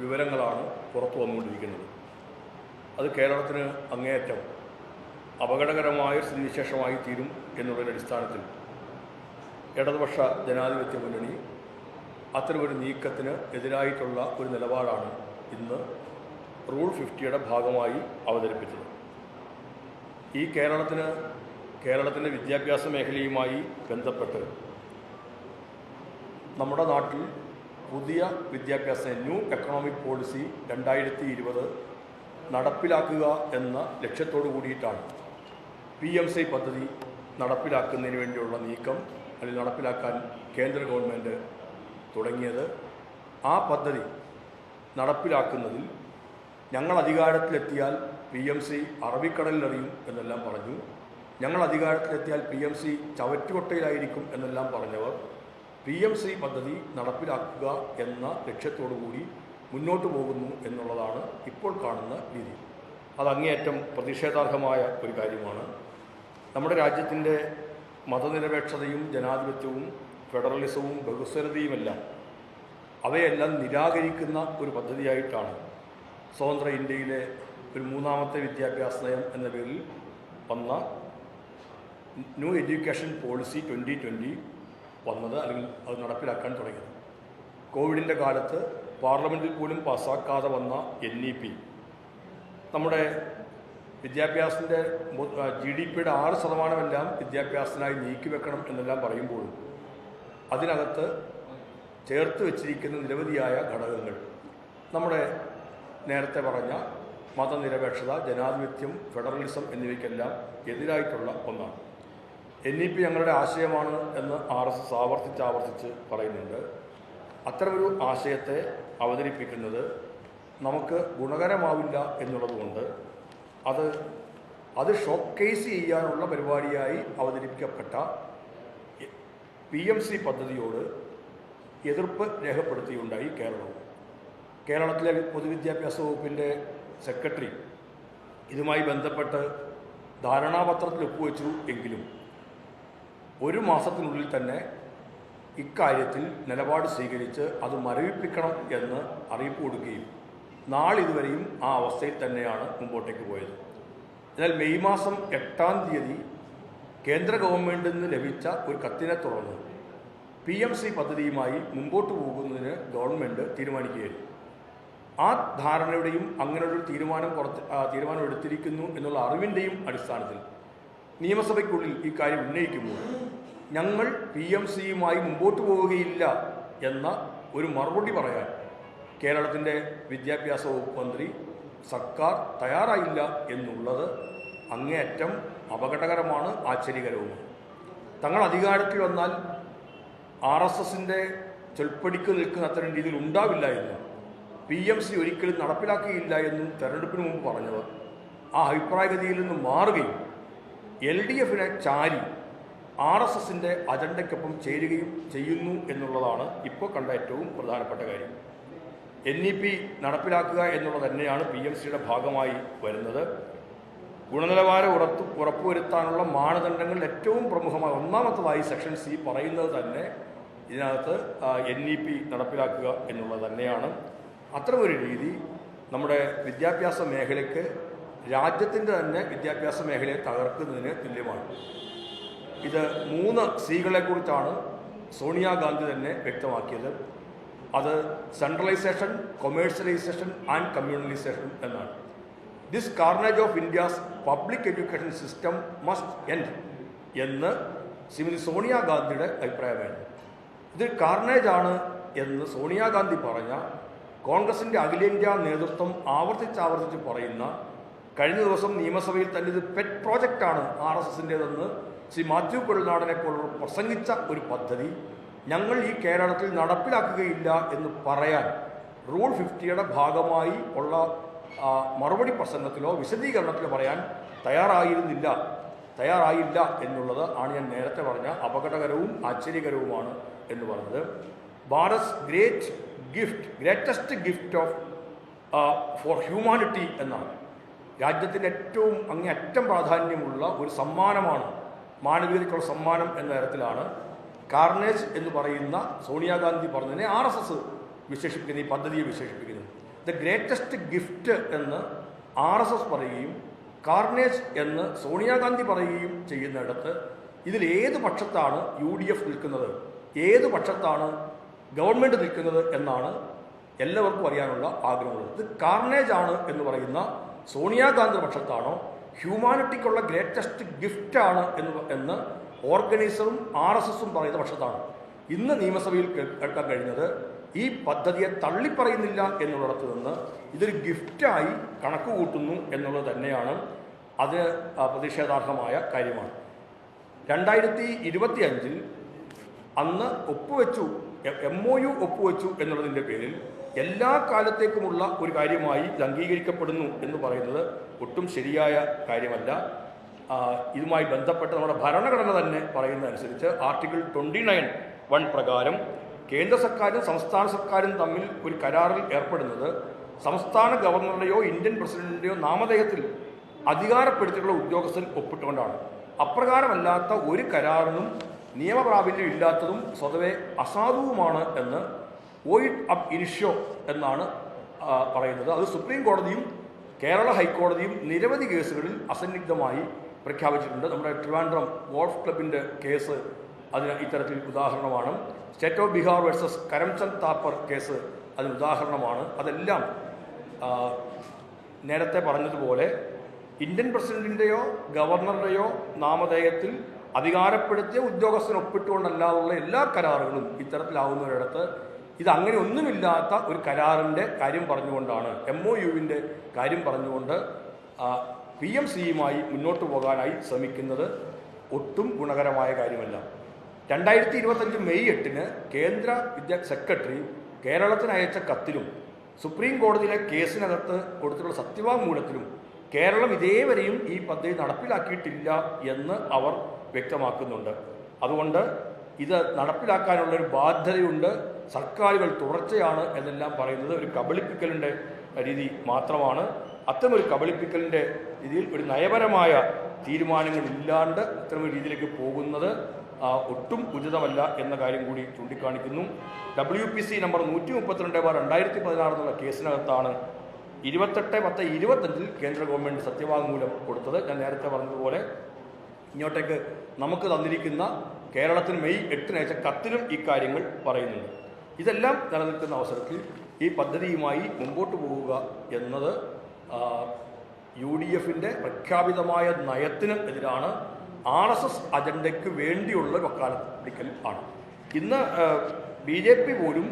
വിവരങ്ങളാണ് പുറത്തു വന്നുകൊണ്ടിരിക്കുന്നത്. അത് കേരളത്തിന് അങ്ങേയറ്റം അപകടകരമായ സ്ഥിതിവിശേഷമായി തീരും എന്നുള്ളൊരു അടിസ്ഥാനത്തിൽ ഇടതുപക്ഷ ജനാധിപത്യ മുന്നണി അത്തരമൊരു നീക്കത്തിന് എതിരായിട്ടുള്ള ഒരു നിലപാടാണ് ഇന്ന് റൂൾ 50യുടെ ഭാഗമായി അവതരിപ്പിച്ചത്. ഈ കേരളത്തിൻ്റെ വിദ്യാഭ്യാസ മേഖലയുമായി ബന്ധപ്പെട്ട് നമ്മുടെ നാട്ടിൽ പുതിയ വിദ്യാഭ്യാസ ന്യൂ എക്കണോമിക് പോളിസി 2020 നടപ്പിലാക്കുക എന്ന ലക്ഷ്യത്തോടു കൂടിയിട്ടാണ് PMC പദ്ധതി നടപ്പിലാക്കുന്നതിന് വേണ്ടിയുള്ള നീക്കം അല്ലെങ്കിൽ നടപ്പിലാക്കാൻ കേന്ദ്ര ഗവൺമെൻറ് തുടങ്ങിയത്. ആ പദ്ധതി നടപ്പിലാക്കുന്നതിൽ ഞങ്ങൾ അധികാരത്തിലെത്തിയാൽ PMC അറബിക്കടലിലെറിയും എന്നെല്ലാം പറഞ്ഞു. ഞങ്ങൾ അധികാരത്തിലെത്തിയാൽ PMC ചവറ്റുകൊട്ടയിലായിരിക്കും എന്നെല്ലാം പറഞ്ഞവർ PMC പദ്ധതി നടപ്പിലാക്കുക എന്ന ലക്ഷ്യത്തോടു കൂടി മുന്നോട്ട് പോകുന്നു എന്നുള്ളതാണ് ഇപ്പോൾ കാണുന്ന രീതി. അത് അങ്ങേയറ്റം പ്രതിഷേധാർഹമായ ഒരു കാര്യമാണ്. നമ്മുടെ രാജ്യത്തിൻ്റെ മതനിരപേക്ഷതയും ജനാധിപത്യവും ഫെഡറലിസവും ബഹുസ്വരതയുമെല്ലാം അവയെല്ലാം നിരാകരിക്കുന്ന ഒരു പദ്ധതിയായിട്ടാണ് സ്വതന്ത്ര ഇന്ത്യയിലെ ഒരു മൂന്നാമത്തെ വിദ്യാഭ്യാസ നയം എന്ന പേരിൽ വന്ന ന്യൂ എഡ്യൂക്കേഷൻ പോളിസി 2020 വന്നത്, അല്ലെങ്കിൽ അത് നടപ്പിലാക്കാൻ തുടങ്ങിയത്. കോവിഡിൻ്റെ കാലത്ത് പാർലമെൻറ്റിൽ പോലും പാസ്സാക്കാതെ വന്ന NEP നമ്മുടെ വിദ്യാഭ്യാസത്തിൻ്റെ GDPയുടെ 6% വിദ്യാഭ്യാസത്തിനായി നീക്കിവെക്കണം എന്നെല്ലാം പറയുമ്പോഴും അതിനകത്ത് ചേർത്ത് വച്ചിരിക്കുന്ന നിരവധിയായ ഘടകങ്ങൾ നമ്മുടെ നേരത്തെ പറഞ്ഞ മതനിരപേക്ഷത, ജനാധിപത്യം, ഫെഡറലിസം എന്നിവയ്ക്കെല്ലാം എതിരായിട്ടുള്ള ഒന്നാണ്. NEP ഞങ്ങളുടെ ആശയമാണ് എന്ന് RSS ആവർത്തിച്ച് പറയുന്നുണ്ട്. അത്തരമൊരു ആശയത്തെ അവതരിപ്പിക്കുന്നത് നമുക്ക് ഗുണകരമാവില്ല എന്നുള്ളതുകൊണ്ട് അത് ഷോക്കേസ് ചെയ്യാനുള്ള പരിപാടിയായി അവതരിപ്പിക്കപ്പെട്ട PMC പദ്ധതിയോട് എതിർപ്പ് രേഖപ്പെടുത്തിയുണ്ടായി കേരളവും. കേരളത്തിലെ പൊതുവിദ്യാഭ്യാസ വകുപ്പിൻ്റെ സെക്രട്ടറി ഇതുമായി ബന്ധപ്പെട്ട് ധാരണാപത്രത്തിൽ ഒപ്പുവെച്ചു എങ്കിലും ഒരു മാസത്തിനുള്ളിൽ തന്നെ ഇക്കാര്യത്തിൽ നിലപാട് സ്വീകരിച്ച് അത് മരവിപ്പിക്കണം എന്ന് അറിയിപ്പ് കൊടുക്കുകയും നാളിതുവരെയും ആ അവസ്ഥയിൽ തന്നെയാണ് മുമ്പോട്ടേക്ക് പോയത്. എന്നാൽ മെയ് മാസം 8-ാം തീയതി കേന്ദ്ര ഗവൺമെൻറ്റിൽ നിന്ന് ലഭിച്ച ഒരു കത്തിനെ തുടർന്ന് PMC പദ്ധതിയുമായി മുമ്പോട്ട് പോകുന്നതിന് ഗവൺമെൻറ് തീരുമാനിക്കുകയായിരുന്നു. ആ ധാരണയുടെയും അങ്ങനെയൊരു തീരുമാനം എടുത്തിരിക്കുന്നു എന്നുള്ള അറിവിൻ്റെയും അടിസ്ഥാനത്തിൽ നിയമസഭയ്ക്കുള്ളിൽ ഈ കാര്യം ഉന്നയിക്കുമ്പോൾ ഞങ്ങൾ PMCയുമായി മുമ്പോട്ട് പോവുകയില്ല എന്ന ഒരു മറുപടി പറയാൻ കേരളത്തിൻ്റെ വിദ്യാഭ്യാസ വകുപ്പ് മന്ത്രി സർക്കാർ തയ്യാറായില്ല എന്നുള്ളത് അങ്ങേയറ്റം അപകടകരമാണ്, ആശ്ചര്യകരവുമാണ്. തങ്ങൾ അധികാരത്തിൽ വന്നാൽ RSSൻ്റെ ചൊൽപ്പടിക്ക് നിൽക്കുന്ന അത്തരം രീതിയിൽ ഉണ്ടാവില്ല എന്നും PMC ഒരിക്കലും നടപ്പിലാക്കുകയില്ല എന്നും തെരഞ്ഞെടുപ്പിന് മുമ്പ് പറഞ്ഞവർ ആ അഭിപ്രായഗതിയിൽ നിന്ന് മാറുകയും LDFനെ ചാരി RSSൻ്റെ അജണ്ടയ്ക്കൊപ്പം ചേരുകയും ചെയ്യുന്നു എന്നുള്ളതാണ് ഇപ്പോൾ കണ്ട ഏറ്റവും പ്രധാനപ്പെട്ട കാര്യം. NEP നടപ്പിലാക്കുക എന്നുള്ളത് തന്നെയാണ് PMCയുടെ ഭാഗമായി വരുന്നത്. ഗുണനിലവാരം ഉറപ്പുവരുത്താനുള്ള മാനദണ്ഡങ്ങളിൽ ഏറ്റവും പ്രമുഖമായ ഒന്നാമത്തതായി സെക്ഷൻ C പറയുന്നത് തന്നെ ഇതിനകത്ത് NEP നടപ്പിലാക്കുക എന്നുള്ളത് തന്നെയാണ്. അത്തരമൊരു രീതി നമ്മുടെ വിദ്യാഭ്യാസ മേഖലയ്ക്ക്, രാജ്യത്തിൻ്റെ തന്നെ വിദ്യാഭ്യാസ മേഖലയെ തകർക്കുന്നതിന് തുല്യമാണ്. ഇത് 3 Cകളെക്കുറിച്ചാണ് സോണിയാഗാന്ധി തന്നെ വ്യക്തമാക്കിയത്. അത് സെൻട്രലൈസേഷൻ, കൊമേഴ്സ്യലൈസേഷൻ ആൻഡ് കമ്മ്യൂണലൈസേഷൻ എന്നാണ്. This carnage of India's public education system must end എന്ന് ശ്രീമതി സോണിയാഗാന്ധിയുടെ അഭിപ്രായമായിരുന്നു. ഇത് കാർണേജാണ് എന്ന് സോണിയാഗാന്ധി പറഞ്ഞ കോൺഗ്രസിൻ്റെ അഖിലേന്ത്യാ നേതൃത്വം ആവർത്തിച്ച് പറയുന്ന, കഴിഞ്ഞ ദിവസം നിയമസഭയിൽ തന്നെ ഇത് പെറ്റ് പ്രോജക്റ്റാണ് RSSൻ്റേതെന്ന് ശ്രീ മാത്യു കൊഴുനാടനെപ്പോലുള്ള പ്രസംഗിച്ച ഒരു പദ്ധതി ഞങ്ങൾ ഈ കേരളത്തിൽ നടപ്പിലാക്കുകയില്ല എന്ന് പറയാൻ റൂൾ 50യുടെ ഭാഗമായി ഉള്ള മറുപടി പ്രസംഗത്തിലോ വിശദീകരണത്തിലോ പറയാൻ തയ്യാറായില്ല എന്നുള്ളത് ആണ് ഞാൻ നേരത്തെ പറഞ്ഞ അപകടകരവും ആശ്ചര്യകരവുമാണ് എന്ന് പറഞ്ഞത്. ഭാരത്സ് ഗ്രേറ്റസ്റ്റ് ഗിഫ്റ്റ് ഫോർ ഹ്യൂമാനിറ്റി എന്നാണ്. രാജ്യത്തിൻ്റെ ഏറ്റവും അങ്ങേയറ്റം പ്രാധാന്യമുള്ള ഒരു സമ്മാനമാണ്, മാനവികതയ്ക്കുള്ള സമ്മാനം എന്ന തരത്തിലാണ് കാർണേജ് എന്ന് പറയുന്ന സോണിയാഗാന്ധി പറഞ്ഞതിനെ RSS വിശേഷിപ്പിക്കുന്ന ഈ പദ്ധതിയെ വിശേഷിപ്പിക്കുന്നത്. ദ ഗ്രേറ്റസ്റ്റ് ഗിഫ്റ്റ് എന്ന് RSS പറയുകയും കാർണേജ് എന്ന് സോണിയാഗാന്ധി പറയുകയും ചെയ്യുന്നിടത്ത് ഇതിൽ ഏത് പക്ഷത്താണ് UDF നിൽക്കുന്നത്, ഏത് പക്ഷത്താണ് ഗവൺമെൻറ് നിൽക്കുന്നത് എന്നാണ് എല്ലാവർക്കും അറിയാനുള്ള ആഗ്രഹമുള്ളത്. ഇത് കാർണേജ് ആണ് എന്ന് പറയുന്ന സോണിയാഗാന്ധി പക്ഷത്താണോ, ഹ്യൂമാനിറ്റിക്കുള്ള ഗ്രേറ്റസ്റ്റ് ഗിഫ്റ്റാണ് എന്ന് ഓർഗനൈസറും RSSും പറയുന്ന പക്ഷത്താണ്. ഇന്ന് നിയമസഭയിൽ കേൾക്കാൻ കഴിഞ്ഞത് ഈ പദ്ധതിയെ തള്ളിപ്പറയുന്നില്ല എന്നുള്ളിടത്ത് നിന്ന് ഇതൊരു ഗിഫ്റ്റായി കണക്ക് കൂട്ടുന്നു എന്നുള്ളത് തന്നെയാണ് അത് പ്രതിഷേധാർഹമായ കാര്യമാണ്. 2025 അന്ന് ഒപ്പുവെച്ചു, MOU ഒപ്പുവെച്ചു എന്നുള്ളതിൻ്റെ പേരിൽ എല്ലാ കാലത്തേക്കുമുള്ള ഒരു കാര്യമായി ഇത് അംഗീകരിക്കപ്പെടുന്നു എന്ന് പറയുന്നത് ഒട്ടും ശരിയായ കാര്യമല്ല. ഇതുമായി ബന്ധപ്പെട്ട് നമ്മുടെ ഭരണഘടന തന്നെ പറയുന്നതനുസരിച്ച് ആർട്ടിക്കിൾ 29(1) പ്രകാരം കേന്ദ്ര സർക്കാരും സംസ്ഥാന സർക്കാരും തമ്മിൽ ഒരു കരാറിൽ ഏർപ്പെടുന്നത് സംസ്ഥാന ഗവർണറുടെയോ ഇന്ത്യൻ പ്രസിഡന്റിൻ്റെയോ നാമധേയത്തിൽ അധികാരപ്പെടുത്തിയിട്ടുള്ള ഉദ്യോഗസ്ഥൻ ഒപ്പിട്ടുകൊണ്ടാണ്. അപ്രകാരമല്ലാത്ത ഒരു കരാറിനും നിയമപ്രാബല്യം ഇല്ലാത്തതും സ്വതവേ അസാധുവുമാണ് എന്ന് വോയിഡ് അബ് ഇനിഷ്യോ എന്നാണ് പറയുന്നത്. അത് സുപ്രീം കോടതിയും കേരള ഹൈക്കോടതിയും നിരവധി കേസുകളിൽ അസന്നിഗ്ധമായി പ്രഖ്യാപിച്ചിട്ടുണ്ട്. നമ്മുടെ ട്രിവാൻഡ്രം ഗോൾഫ് ക്ലബിൻ്റെ കേസ് അതിന് ഇത്തരത്തിൽ ഉദാഹരണമാണ്. State of Bihar versus Karamchand Thapar case അതിന് ഉദാഹരണമാണ്. അതെല്ലാം നേരത്തെ പറഞ്ഞതുപോലെ ഇന്ത്യൻ പ്രസിഡന്റിൻ്റെയോ ഗവർണറുടെയോ നാമധേയത്തിൽ അധികാരപ്പെടുത്തിയ ഉദ്യോഗസ്ഥന് ഒപ്പിട്ടുകൊണ്ടല്ലാതുള്ള എല്ലാ കരാറുകളും ഇത്തരത്തിലാവുന്നവരിടത്ത് ഇത് അങ്ങനെ ഒന്നുമില്ലാത്ത ഒരു കരാറിൻ്റെ കാര്യം പറഞ്ഞുകൊണ്ടാണ്, MOUവിൻ്റെ കാര്യം പറഞ്ഞുകൊണ്ട് PMCയുമായി മുന്നോട്ട് പോകാനായി ശ്രമിക്കുന്നത് ഒട്ടും ഗുണകരമായ കാര്യമല്ല. 2025 മെയ് 8 കേന്ദ്ര സെക്രട്ടറി കേരളത്തിന് അയച്ച കത്തിലും സുപ്രീം കോടതിയിലെ കേസിനകത്ത് കൊടുത്തിട്ടുള്ള സത്യവാങ്മൂലത്തിലും കേരളം ഇതേവരെയും ഈ പദ്ധതി നടപ്പിലാക്കിയിട്ടില്ല എന്ന് അവർ വ്യക്തമാക്കുന്നുണ്ട്. അതുകൊണ്ട് ഇത് നടപ്പിലാക്കാനുള്ളൊരു ബാധ്യതയുണ്ട്, സർക്കാരുകൾ തുടർച്ചയാണ് എന്നെല്ലാം പറയുന്നത് ഒരു കബളിപ്പിക്കലിൻ്റെ രീതി മാത്രമാണ്. അത്തരമൊരു കബളിപ്പിക്കലിൻ്റെ രീതിയിൽ ഒരു നയപരമായ തീരുമാനങ്ങളില്ലാണ്ട് ഇത്തരമൊരു രീതിയിലേക്ക് പോകുന്നത് ഒട്ടും ഉചിതമല്ല എന്ന കാര്യം കൂടി ചൂണ്ടിക്കാണിക്കുന്നു. WPC നമ്പർ 132/2016 എന്നുള്ള കേസിനകത്താണ് 28/10/25 കേന്ദ്ര ഗവൺമെൻറ് സത്യവാങ്മൂലം കൊടുത്തത്. ഞാൻ നേരത്തെ പറഞ്ഞതുപോലെ ഇങ്ങോട്ടേക്ക് നമുക്ക് തന്നിരിക്കുന്ന കേരളത്തിന് മെയ് 8 അയച്ച കത്തിലും ഈ കാര്യങ്ങൾ പറയുന്നുണ്ട്. ഇതെല്ലാം നിലനിൽക്കുന്ന അവസരത്തിൽ ഈ പദ്ധതിയുമായി മുമ്പോട്ട് പോവുക എന്നത് UDFിൻ്റെ പ്രഖ്യാപിതമായ നയത്തിന് എതിരാണ്, RSS അജണ്ടയ്ക്ക് വേണ്ടിയുള്ള വക്കാലത്ത് പിടിക്കൽ ആണ്. ഇന്ന് BJP പോലും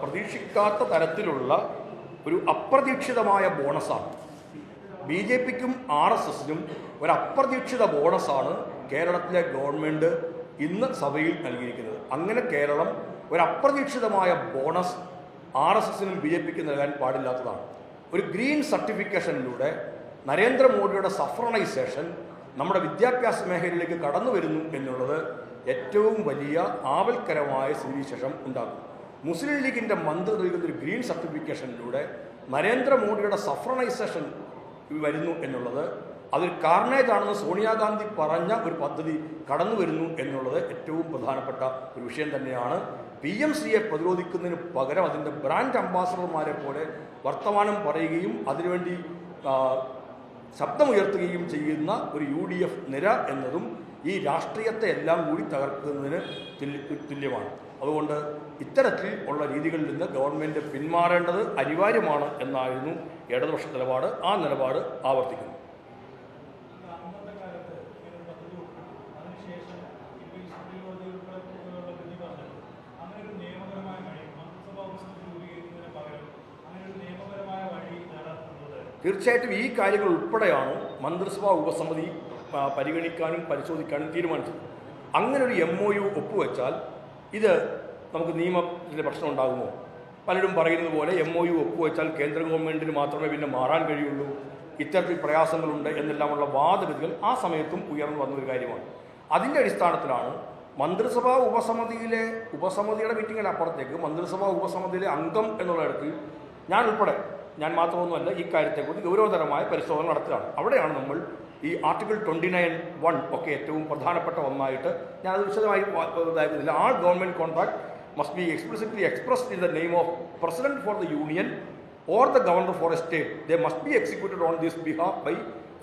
പ്രതീക്ഷിക്കാത്ത തരത്തിലുള്ള ഒരു അപ്രതീക്ഷിതമായ ബോണസാണ്. BJPക്കും RSSനും ഒരു അപ്രതീക്ഷിത ബോണസാണ് കേരളത്തിലെ ഗവൺമെൻറ് ഇന്ന് സഭയിൽ നൽകിയിരിക്കുന്നത്. അങ്ങനെ കേരളം ഒരു അപ്രതീക്ഷിതമായ ബോണസ് RSSനും BJPക്കും നൽകാൻ പാടില്ലാത്തതാണ്. ഒരു ഗ്രീൻ സർട്ടിഫിക്കേഷനിലൂടെ നരേന്ദ്രമോദിയുടെ സഫ്രണൈസേഷൻ നമ്മുടെ വിദ്യാഭ്യാസ മേഖലയിലേക്ക് കടന്നു വരുന്നു എന്നുള്ളത് ഏറ്റവും വലിയ ആവൽക്കരമായ സ്ഥിതിവിശേഷം ഉണ്ടാകും. മുസ്ലിം ലീഗിൻ്റെ മന്ത്രി നൽകുന്ന ഒരു ഗ്രീൻ സർട്ടിഫിക്കേഷനിലൂടെ നരേന്ദ്രമോദിയുടെ സഫ്രണൈസേഷൻ വരുന്നു എന്നുള്ളത് അതൊരു കാർണേജാണെന്ന് സോണിയാഗാന്ധി പറഞ്ഞ ഒരു പദ്ധതി കടന്നു വരുന്നു എന്നുള്ളത് ഏറ്റവും പ്രധാനപ്പെട്ട ഒരു വിഷയം തന്നെയാണ്. PMCയെ പ്രതിരോധിക്കുന്നതിന് പകരം അതിൻ്റെ ബ്രാൻഡ് അംബാസഡർമാരെ പോലെ വർത്തമാനം പറയുകയും അതിനുവേണ്ടി ശബ്ദമുയർത്തുകയും ചെയ്യുന്ന ഒരു UDF നിര എന്നതും ഈ രാഷ്ട്രീയത്തെ എല്ലാം കൂടി തകർക്കുന്നതിന് തുല്യമാണ്. അതുകൊണ്ട് ഇത്തരത്തിൽ ഉള്ള രീതികളിൽ നിന്ന് ഗവൺമെൻറ് പിന്മാറേണ്ടത് അനിവാര്യമാണ് എന്നായിരുന്നു ഇടതുപക്ഷ നിലപാട്. ആ നിലപാട് ആവർത്തിക്കുന്നു. തീർച്ചയായിട്ടും ഈ കാര്യങ്ങൾ ഉൾപ്പെടെയാണ് മന്ത്രിസഭാ ഉപസമിതി പരിഗണിക്കാനും പരിശോധിക്കാനും തീരുമാനിച്ചത്. അങ്ങനെ ഒരു MOU ഒപ്പുവെച്ചാൽ ഇത് നമുക്ക് നിയമത്തിൻ്റെ പ്രശ്നം ഉണ്ടാകുമോ? പലരും പറയുന്നത് പോലെ MOU ഒപ്പുവെച്ചാൽ കേന്ദ്ര ഗവൺമെൻറ്റിന് മാത്രമേ പിന്നെ മാറാൻ കഴിയുള്ളൂ, ഇത്തരത്തിൽ പ്രയാസങ്ങളുണ്ട് എന്നെല്ലാമുള്ള വാദഗതികൾ ആ സമയത്തും ഉയർന്നു വന്നൊരു കാര്യമാണ്. അതിൻ്റെ അടിസ്ഥാനത്തിലാണ് മന്ത്രിസഭാ ഉപസമിതിയുടെ മീറ്റിങ്ങിന് അപ്പുറത്തേക്ക് മന്ത്രിസഭാ ഉപസമിതിയിലെ അംഗം എന്നുള്ള ഇടത്തിൽ ഞാൻ മാത്രമൊന്നുമല്ല ഈ കാര്യത്തെക്കുറിച്ച് ഗൗരവതരമായ പരിശോധന നടത്തുകയാണ്. അവിടെയാണ് നമ്മൾ ഈ ആർട്ടിക്കിൾ 29(1) ഒക്കെ ഏറ്റവും പ്രധാനപ്പെട്ട ഒന്നായിട്ട് ഞാനത് വിശദമായി ഇതായിരുന്നില്ല. All government contract must be explicitly expressed in the name of president for the union or the governor for a state, they must be executed on this behalf by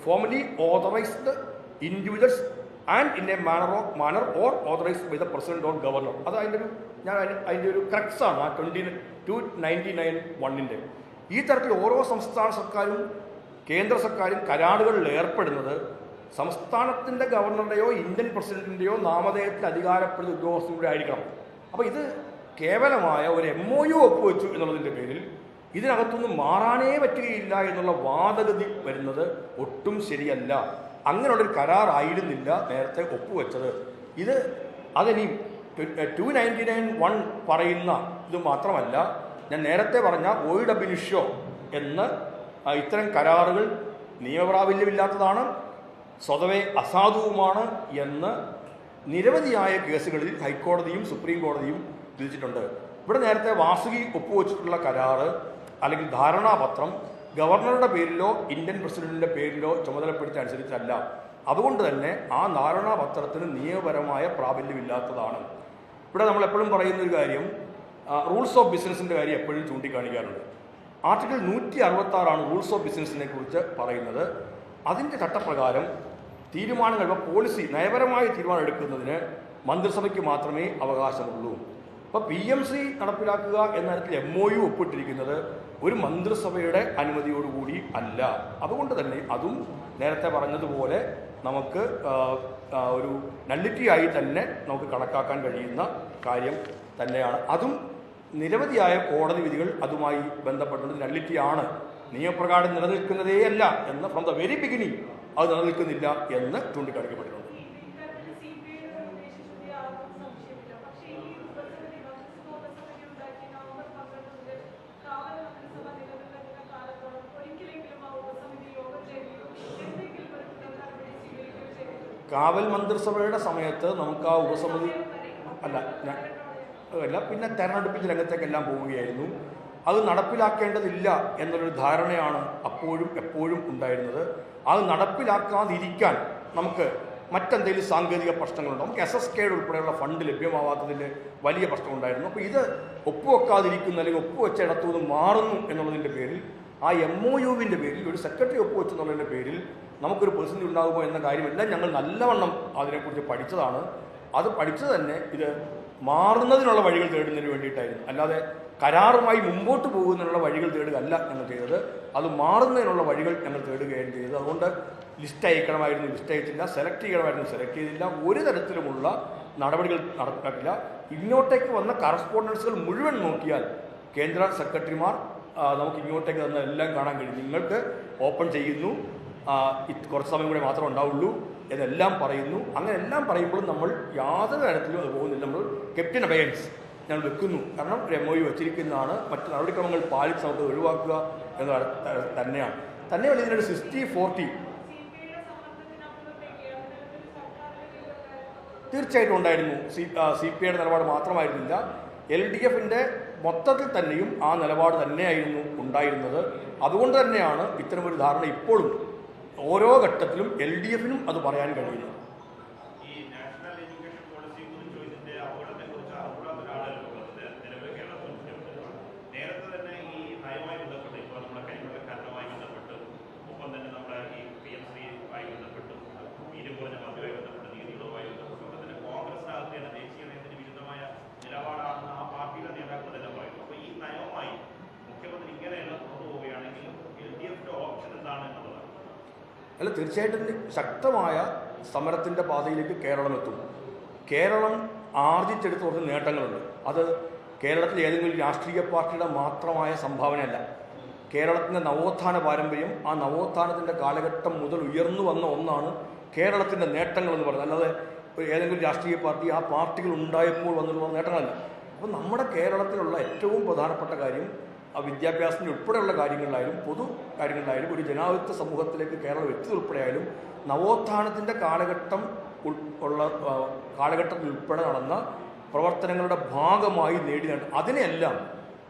formally authorized individuals and in a manner or authorized by the president or governor. അത് അതിൻ്റെ ഒരു ക്രക്സാണ് ആ 299(1) ഈ തരത്തിൽ ഓരോ സംസ്ഥാന സർക്കാരും കേന്ദ്ര സർക്കാരും കരാറുകളിൽ ഏർപ്പെടുന്നത് സംസ്ഥാനത്തിൻ്റെ ഗവർണറുടെയോ ഇന്ത്യൻ പ്രസിഡന്റിൻ്റെയോ നാമധേയത്തിൽ അധികാരപ്പെടുന്ന ഉദ്യോഗസ്ഥരുടെ ആയിരിക്കണം. അപ്പോൾ ഇത് കേവലമായ ഒരു MOU ഒപ്പുവെച്ചു എന്നുള്ളതിൻ്റെ പേരിൽ ഇതിനകത്തൊന്നും മാറാനേ പറ്റുകയില്ല എന്നുള്ള വാദഗതി വരുന്നത് ഒട്ടും ശരിയല്ല. അങ്ങനെയുള്ളൊരു കരാറായിരുന്നില്ല നേരത്തെ ഒപ്പുവെച്ചത്. അതിനി 299(1) പറയുന്ന ഇത് മാത്രമല്ല, ഞാൻ നേരത്തെ പറഞ്ഞ വോയിഡ് അബ് ഇനിഷ്യോ എന്ന് ഇത്തരം കരാറുകൾ നിയമപ്രാബല്യമില്ലാത്തതാണ്, സ്വതവേ അസാധുവുമാണ് എന്ന് നിരവധിയായ കേസുകളിൽ ഹൈക്കോടതിയും സുപ്രീം കോടതിയും വിധിച്ചിട്ടുണ്ട്. ഇവിടെ നേരത്തെ വാസുകി ഒപ്പുവെച്ചിട്ടുള്ള കരാറ് അല്ലെങ്കിൽ ധാരണാപത്രം ഗവർണറുടെ പേരിലോ ഇന്ത്യൻ പ്രസിഡന്റിൻ്റെ പേരിലോ ചുമതലപ്പെടുത്തിയ അനുസരിച്ചല്ല. അതുകൊണ്ട് തന്നെ ആ ധാരണാപത്രത്തിന് നിയമപരമായ പ്രാബല്യമില്ലാത്തതാണ്. ഇവിടെ നമ്മൾ എപ്പോഴും പറയുന്നൊരു കാര്യം, റൂൾസ് ഓഫ് ബിസിനസിൻ്റെ കാര്യം എപ്പോഴും ചൂണ്ടിക്കാണിക്കാറുണ്ട്. ആർട്ടിക്കിൾ 166 റൂൾസ് ഓഫ് ബിസിനസിനെ കുറിച്ച് പറയുന്നത്. അതിൻ്റെ ചട്ടപ്രകാരം തീരുമാനങ്ങൾ, പോളിസി, നയപരമായ തീരുമാനം എടുക്കുന്നതിന് മന്ത്രിസഭയ്ക്ക് മാത്രമേ അവകാശമുള്ളൂ. അപ്പോൾ PMC നടപ്പിലാക്കുക എന്ന തരത്തിൽ MOU ഒപ്പിട്ടിരിക്കുന്നത് ഒരു മന്ത്രിസഭയുടെ അനുമതിയോടുകൂടി അല്ല. അതുകൊണ്ട് തന്നെ അതും നേരത്തെ പറഞ്ഞതുപോലെ നമുക്ക് ഒരു നള്ളിറ്റിയായി തന്നെ നമുക്ക് കണക്കാക്കാൻ കഴിയുന്ന കാര്യം തന്നെയാണ്. അതും നിരവധിയായ കോടതി വിധികൾ അതുമായി ബന്ധപ്പെട്ടുകൊണ്ട് നള്ളിറ്റിയാണ്, നിയമപ്രകാരം നിലനിൽക്കുന്നതേ അല്ല എന്ന് ഫ്രം ദ വെരി ബിഗിനിങ് അത് നിലനിൽക്കുന്നില്ല എന്ന് ചൂണ്ടിക്കാണിക്കപ്പെട്ടിട്ടുണ്ട്. കാവൽ മന്ത്രിസഭയുടെ സമയത്ത് നമുക്ക് ആ ഉപസമിതി പിന്നെ തെരഞ്ഞെടുപ്പിൻ്റെ രംഗത്തേക്കെല്ലാം പോവുകയായിരുന്നു. അത് നടപ്പിലാക്കേണ്ടതില്ല എന്നുള്ളൊരു ധാരണയാണ് എപ്പോഴും ഉണ്ടായിരുന്നത്. അത് നടപ്പിലാക്കാതിരിക്കാൻ നമുക്ക് മറ്റെന്തെങ്കിലും സാങ്കേതിക പ്രശ്നങ്ങളുണ്ട്. നമുക്ക് SSK ഉൾപ്പെടെയുള്ള ഫണ്ട് ലഭ്യമാവാത്തതിൻ്റെ വലിയ പ്രശ്നമുണ്ടായിരുന്നു. അപ്പോൾ ഇത് ഒപ്പുവെക്കാതിരിക്കുന്ന അല്ലെങ്കിൽ ഒപ്പുവെച്ചിടത്തുനിന്ന് മാറുന്നു എന്നുള്ളതിൻ്റെ പേരിൽ, ആ MOUവിൻ്റെ പേരിൽ, ഒരു സെക്രട്ടറി ഒപ്പുവെച്ചെന്നുള്ളതിൻ്റെ പേരിൽ നമുക്കൊരു പ്രതിസന്ധി ഉണ്ടാകുമോ എന്ന കാര്യമെല്ലാം ഞങ്ങൾ നല്ലവണ്ണം അതിനെക്കുറിച്ച് പഠിച്ചതാണ്. അത് പഠിച്ചത് തന്നെ ഇത് മാറുന്നതിനുള്ള വഴികൾ തേടുന്നതിന് വേണ്ടിയിട്ടായിരുന്നു. അല്ലാതെ കരാറുമായി മുമ്പോട്ട് പോകുന്നതിനുള്ള വഴികൾ തേടുകയല്ല ഞങ്ങൾ ചെയ്തത്, അത് മാറുന്നതിനുള്ള വഴികൾ ഞങ്ങൾ തേടുകയാണ് ചെയ്തത്. അതുകൊണ്ട് ലിസ്റ്റ് അയക്കണമായിരുന്നു, ലിസ്റ്റ് അയച്ചില്ല, സെലക്ട് ചെയ്യണമായിരുന്നു, സെലക്ട് ചെയ്തില്ല, ഒരു തരത്തിലുമുള്ള നടപടികൾ നടപ്പിലാക്കില്ല. ഇങ്ങോട്ടേക്ക് വന്ന കറസ്പോണ്ടൻസുകൾ മുഴുവൻ നോക്കിയാൽ കേന്ദ്ര സെക്രട്ടറിമാർ നമുക്ക് ഇങ്ങോട്ടേക്ക് തന്ന എല്ലാം കാണാൻ കഴിയും. നിങ്ങൾക്ക് ഓപ്പൺ ചെയ്യുന്നു, കുറച്ച് സമയം കൂടെ മാത്രമേ ഉണ്ടാവുള്ളൂ എന്നെല്ലാം പറയുന്നു. അങ്ങനെ എല്ലാം പറയുമ്പോഴും നമ്മൾ യാതൊരു തരത്തിലും അത് പോകുന്നില്ല. നമ്മൾ കെപ്റ്റൻ അബയൻസ് ഞങ്ങൾ വെക്കുന്നു. കാരണം ഒരു MOU വെച്ചിരിക്കുന്നതാണ്, മറ്റ് നടപടിക്രമങ്ങൾ പാലിച്ച് നമുക്ക് ഒഴിവാക്കുക എന്ന തന്നെയാണ്. തന്നെയല്ല ഇതിനൊരു 60-40 തീർച്ചയായിട്ടും ഉണ്ടായിരുന്നു. CPIയുടെ നിലപാട് മാത്രമായിരുന്നില്ല, LDFിൻ്റെ മൊത്തത്തിൽ തന്നെയും ആ നിലപാട് തന്നെയായിരുന്നു ഉണ്ടായിരുന്നത്. അതുകൊണ്ട് തന്നെയാണ് ഇത്തരമൊരു ധാരണ ഇപ്പോഴും ഓരോ ഘട്ടത്തിലും LDFിനും അത് പറയാൻ കഴിയുന്നത്. അല്ല, തീർച്ചയായിട്ടും ശക്തമായ സമരത്തിൻ്റെ പാതയിലേക്ക് കേരളം എത്തും. കേരളം ആർജിച്ചെടുത്ത കുറച്ച് നേട്ടങ്ങളുണ്ട്. അത് കേരളത്തിലെ ഏതെങ്കിലും രാഷ്ട്രീയ പാർട്ടിയുടെ മാത്രമായ സംഭാവനയല്ല. കേരളത്തിൻ്റെ നവോത്ഥാന പാരമ്പര്യം, ആ നവോത്ഥാനത്തിൻ്റെ കാലഘട്ടം മുതൽ ഉയർന്നു വന്ന ഒന്നാണ് കേരളത്തിൻ്റെ നേട്ടങ്ങളെന്ന് പറയുന്നത്. അല്ലാതെ ഏതെങ്കിലും രാഷ്ട്രീയ പാർട്ടി, ആ പാർട്ടികൾ ഉണ്ടായപ്പോൾ വന്നിട്ടുള്ള നേട്ടങ്ങളല്ല. അപ്പോൾ നമ്മുടെ കേരളത്തിലുള്ള ഏറ്റവും പ്രധാനപ്പെട്ട കാര്യം വിദ്യാഭ്യാസത്തിൻ്റെ ഉൾപ്പെടെയുള്ള കാര്യങ്ങളിലായാലും പൊതു കാര്യങ്ങളിലായാലും ഒരു ജനാധിപത്യ സമൂഹത്തിലേക്ക് കേരളം എത്തിയതുൾപ്പെടെയായാലും നവോത്ഥാനത്തിൻ്റെ കാലഘട്ടത്തിൽ ഉൾപ്പെടെ നടന്ന പ്രവർത്തനങ്ങളുടെ ഭാഗമായി നേടിയാണ്. അതിനെല്ലാം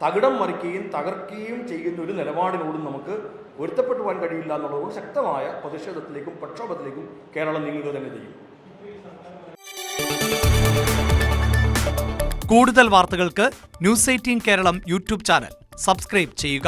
തകിടം മറിക്കുകയും തകർക്കുകയും ചെയ്യുന്ന ഒരു നിലപാടിനോടും നമുക്ക് പൊരുത്തപ്പെട്ടു പോകാൻ കഴിയില്ല എന്നുള്ളതുകൊണ്ട് ശക്തമായ പ്രതിഷേധത്തിലേക്കും പ്രക്ഷോഭത്തിലേക്കും കേരളം നീങ്ങുക തന്നെ ചെയ്യും. കൂടുതൽ വാർത്തകൾക്ക് news 18 Keralam YouTube channel subscribe ചെയ്യുക.